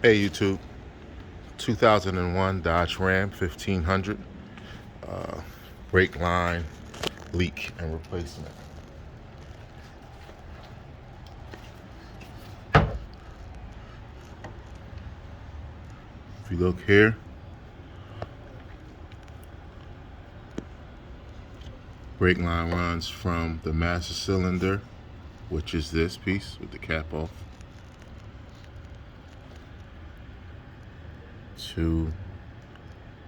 Hey YouTube, 2001 Dodge Ram 1500, brake line leak and replacement. If you look here, brake line runs from the master cylinder, which is this piece with the cap off, to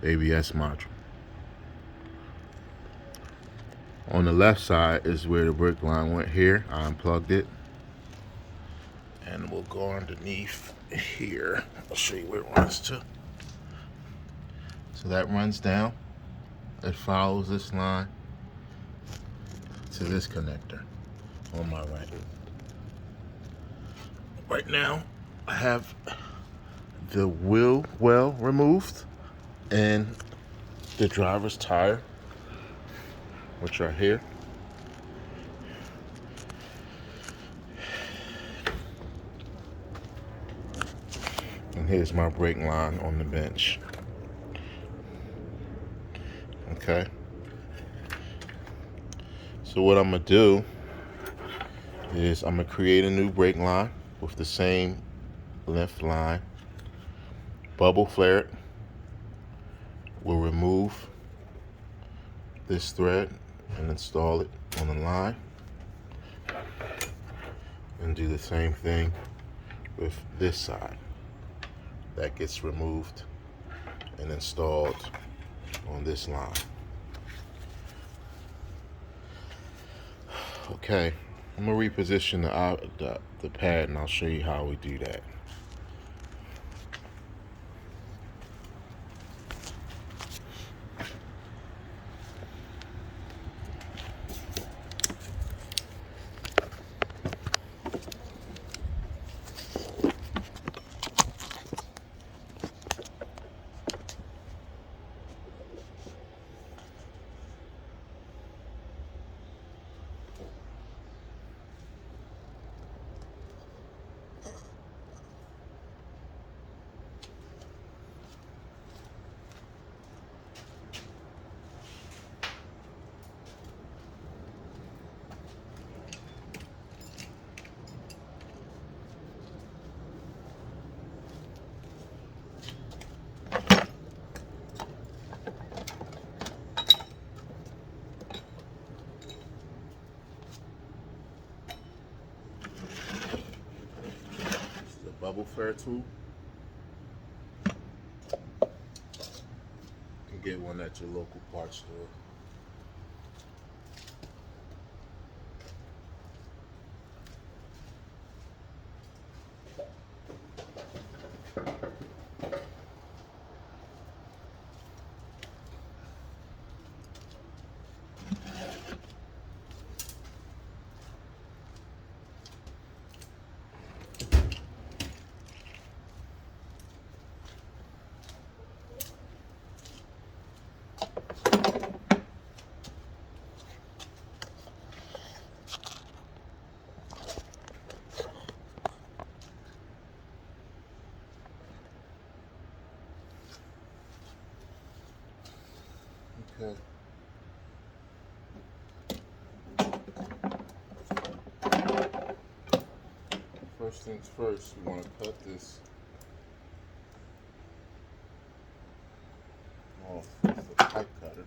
ABS module. On the left side is where the brake line went here. I unplugged it. And we'll go underneath here. I'll show you where it runs to. So that runs down. It follows this line to this connector on my right. Right now, I have the wheel well removed and the driver's tire, which are here. And here's my brake line on the bench. Okay. So what I'm gonna do is I'm gonna create a new brake line with the same length line, bubble flare it. We'll remove this thread and install it on the line, and do the same thing with this side. That gets removed and installed on this line. Okay, I'm gonna reposition the pad and I'll show you how we do that. The bubble flare tool. You can get one at your local parts store. Okay. First things first, we want to cut this off with a pipe cutter.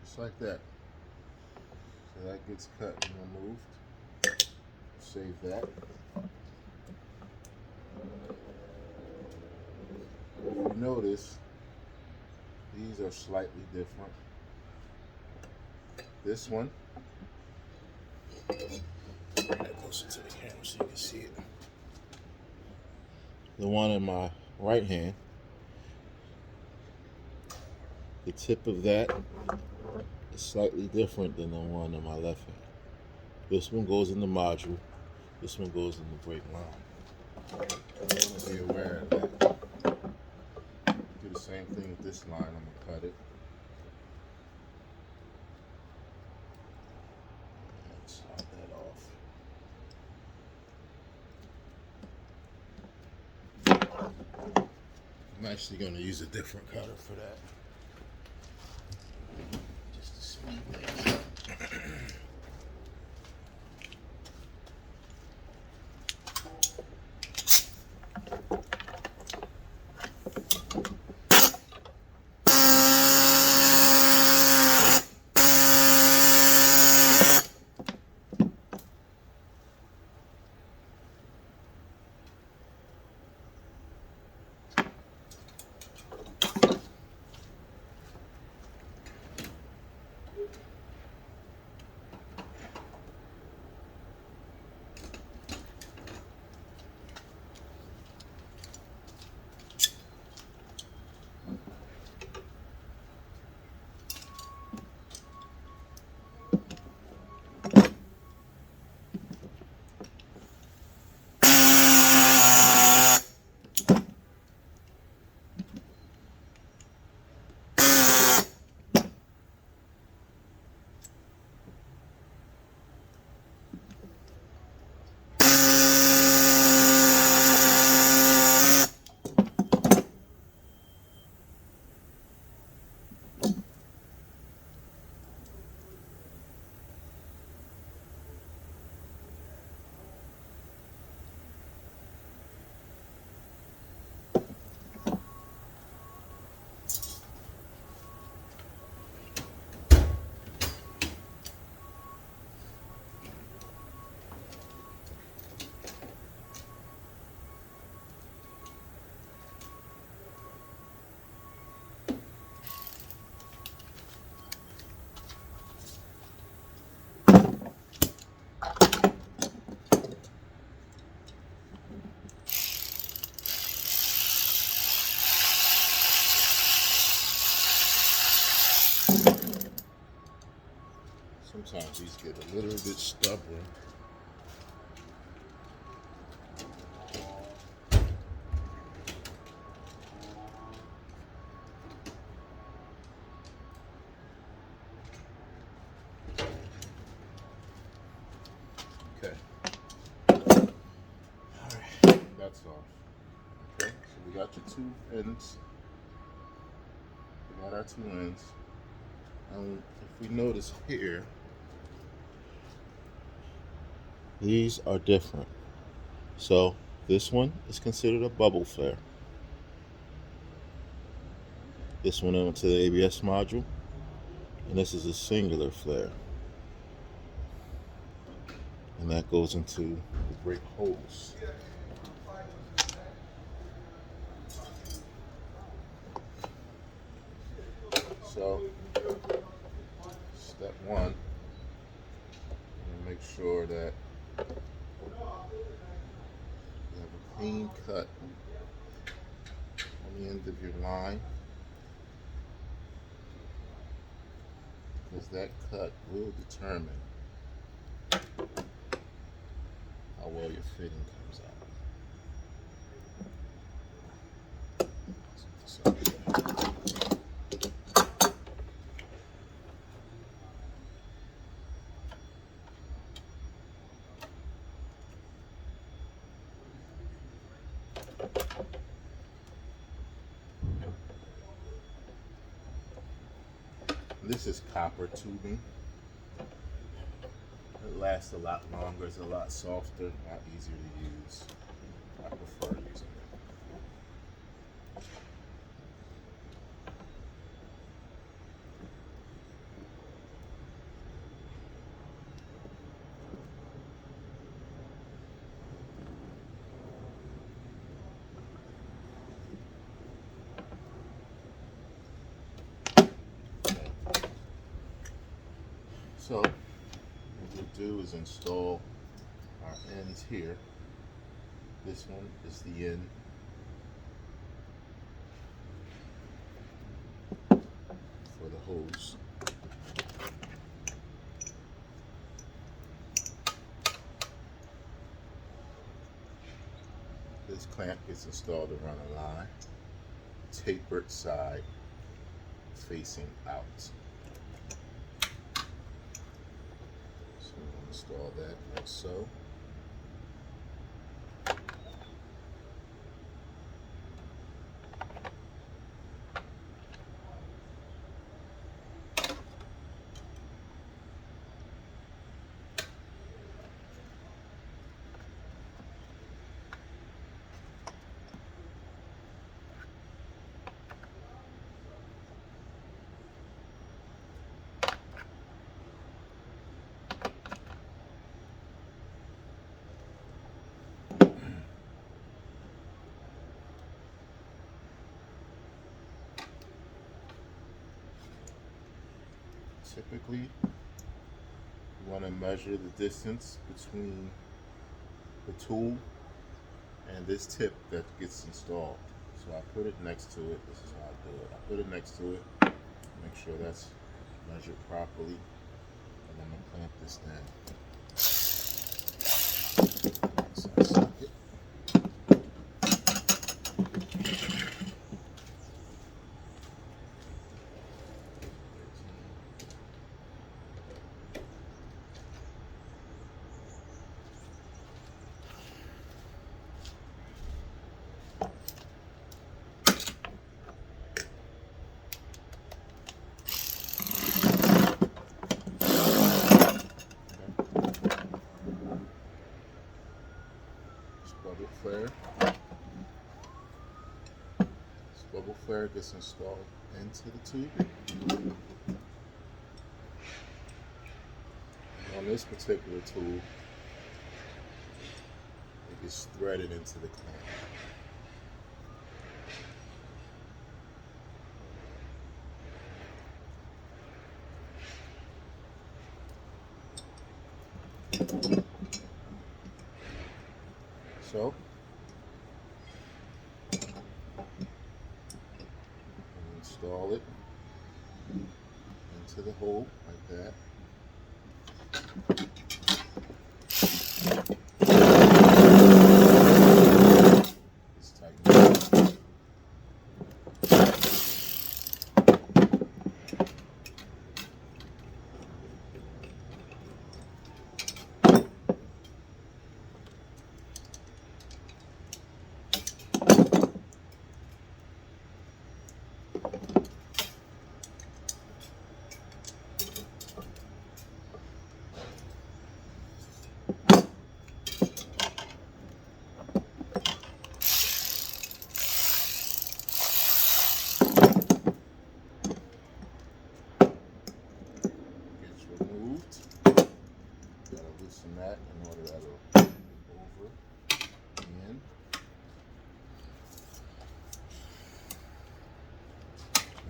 Just like that. So that gets cut and removed. Save that. If you notice, these are slightly different. This one, bring that closer to the camera so you can see it. The one in my right hand, the tip of that is slightly different than the one in my left hand. This one goes in the module, this one goes in the brake line. So be aware of that. Do the same thing with this line. I'm gonna cut it. And slide that off. I'm actually gonna use a different cutter for that. Just to speed things up. Sometimes these get a little bit stubborn. Okay. Alright, that's off. Okay, so we got your two ends. We got our two ends. And if we notice here, these are different. So this one is considered a bubble flare. This one went to the ABS module, and this is a singular flare. And that goes into the brake hose. So, step one, make sure that you have a clean cut on the end of your line, because that cut will determine how well your fitting comes out. This is copper tubing. It lasts a lot longer, it's a lot softer, a lot easier to use. I prefer using it. So what we'll do is install our ends here. This one is the end for the hose. This clamp gets installed to run a line, tapered side facing out. So we'll install that like so. Typically, you want to measure the distance between the tool and this tip that gets installed. So I put it next to it. This is how I do it. I put it next to it, make sure that's measured properly, and I'm going to clamp this down. So I suck it. Bubble flare. This bubble flare gets installed into the tube. On this particular tool, it gets threaded into the clamp. So, install it into the hole like that. Just tighten it up. Loosen that in order that it'll over in.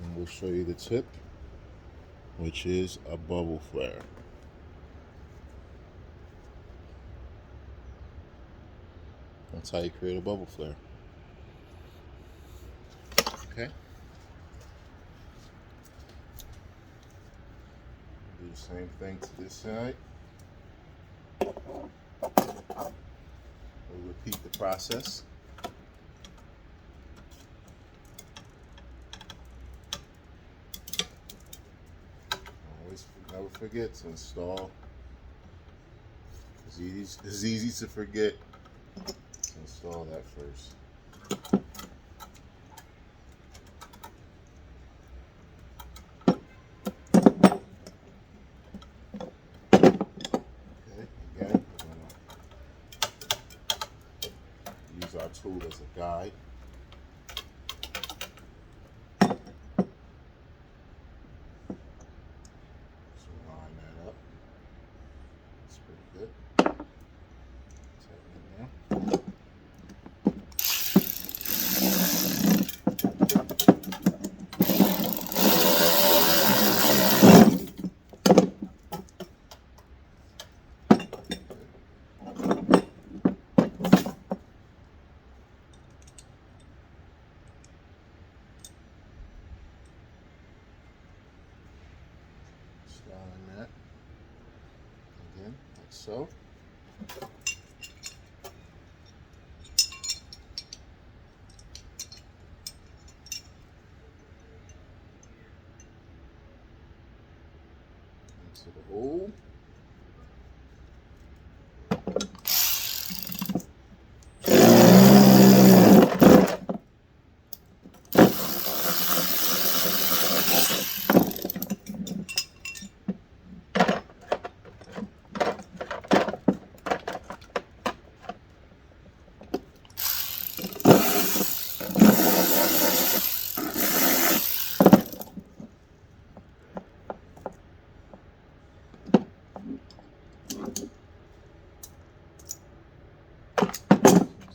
And we'll show you the tip, which is a bubble flare. That's how you create a bubble flare. Okay. Do the same thing to this side. We'll repeat the process. Always never forget to install. It's easy to forget to install that first. Use our tool as a guide. So line that up. That's pretty good. Tighten it down. so. Into the hole.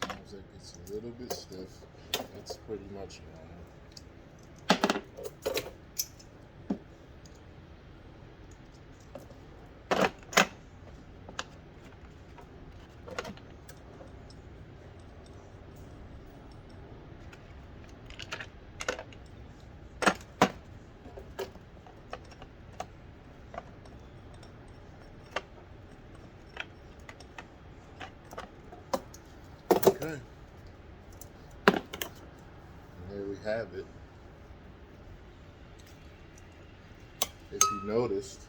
Sometimes it gets a little bit stiff. It's pretty much normal. Okay. And here we have it. If you noticed,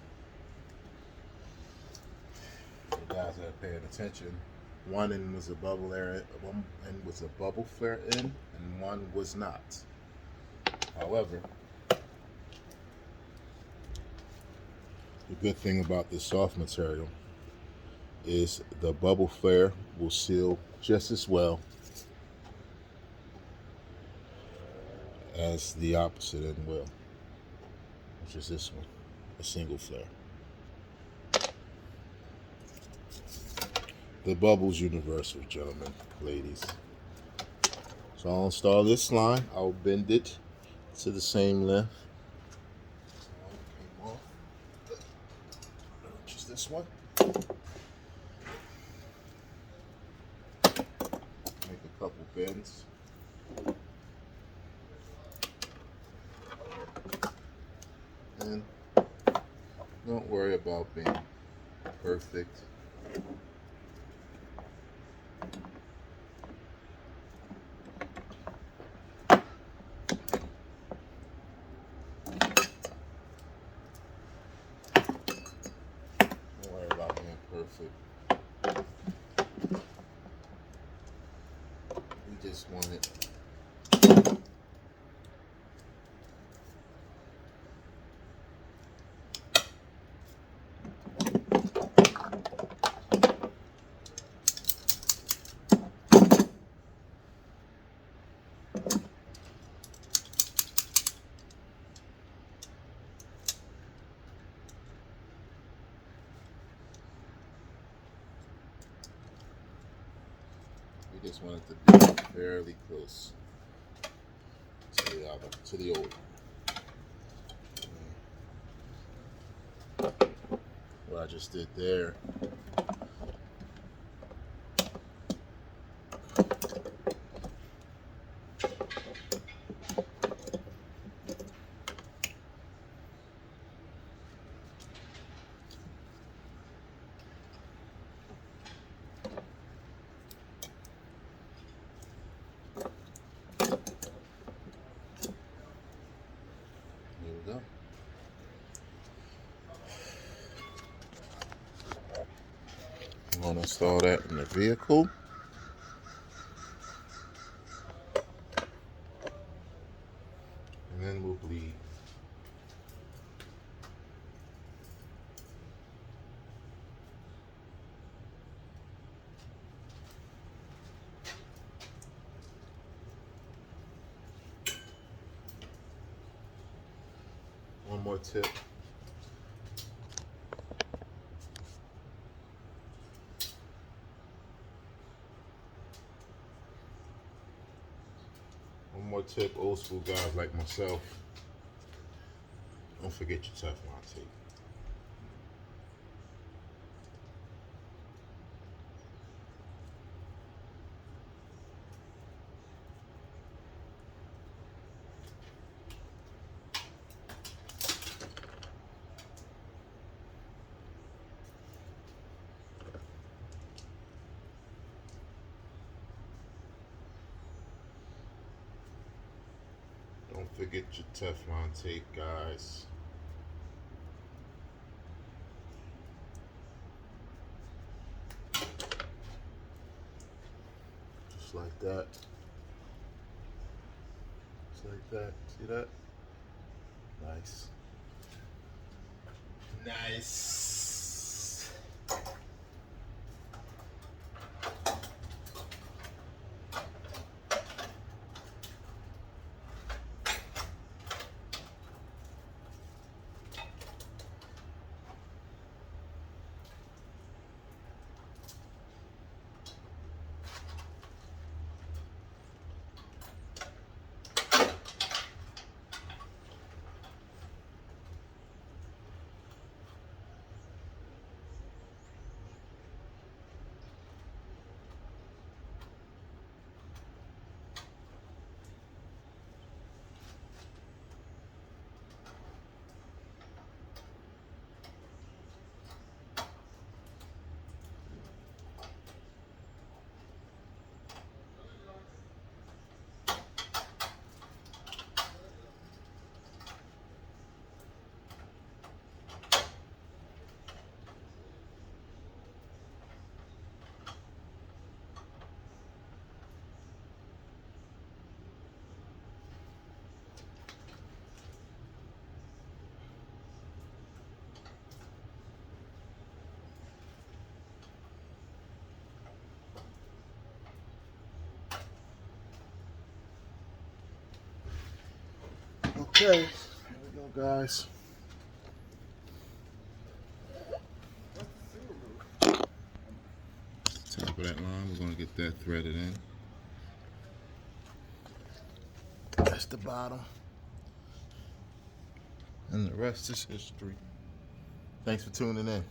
the guys that are paying attention, one end was a bubble area, one end was a bubble flare end, and one was not. However, the good thing about this soft material is the bubble flare will seal just as well as the opposite end will, which is this one, a single flare. The bubble's universal, gentlemen, ladies. So I'll install this line. I'll bend it to the same length. Came off. Just this one. Make a couple bends. And don't worry about being perfect. Don't worry about being perfect. We just want it We just want it to be fairly close to the other, to the old one. What I just did there. Here we go. I'm going to install that in the vehicle. And then we'll bleed. One more tip. One more tip, old school guys like myself. Don't forget your Teflon tape. forget your Teflon tape, guys. Just like that. Just like that. See that? Nice. Nice. Okay, here we go, guys. Top of that line, we're going to get that threaded in. That's the bottom. And the rest is history. Thanks for tuning in.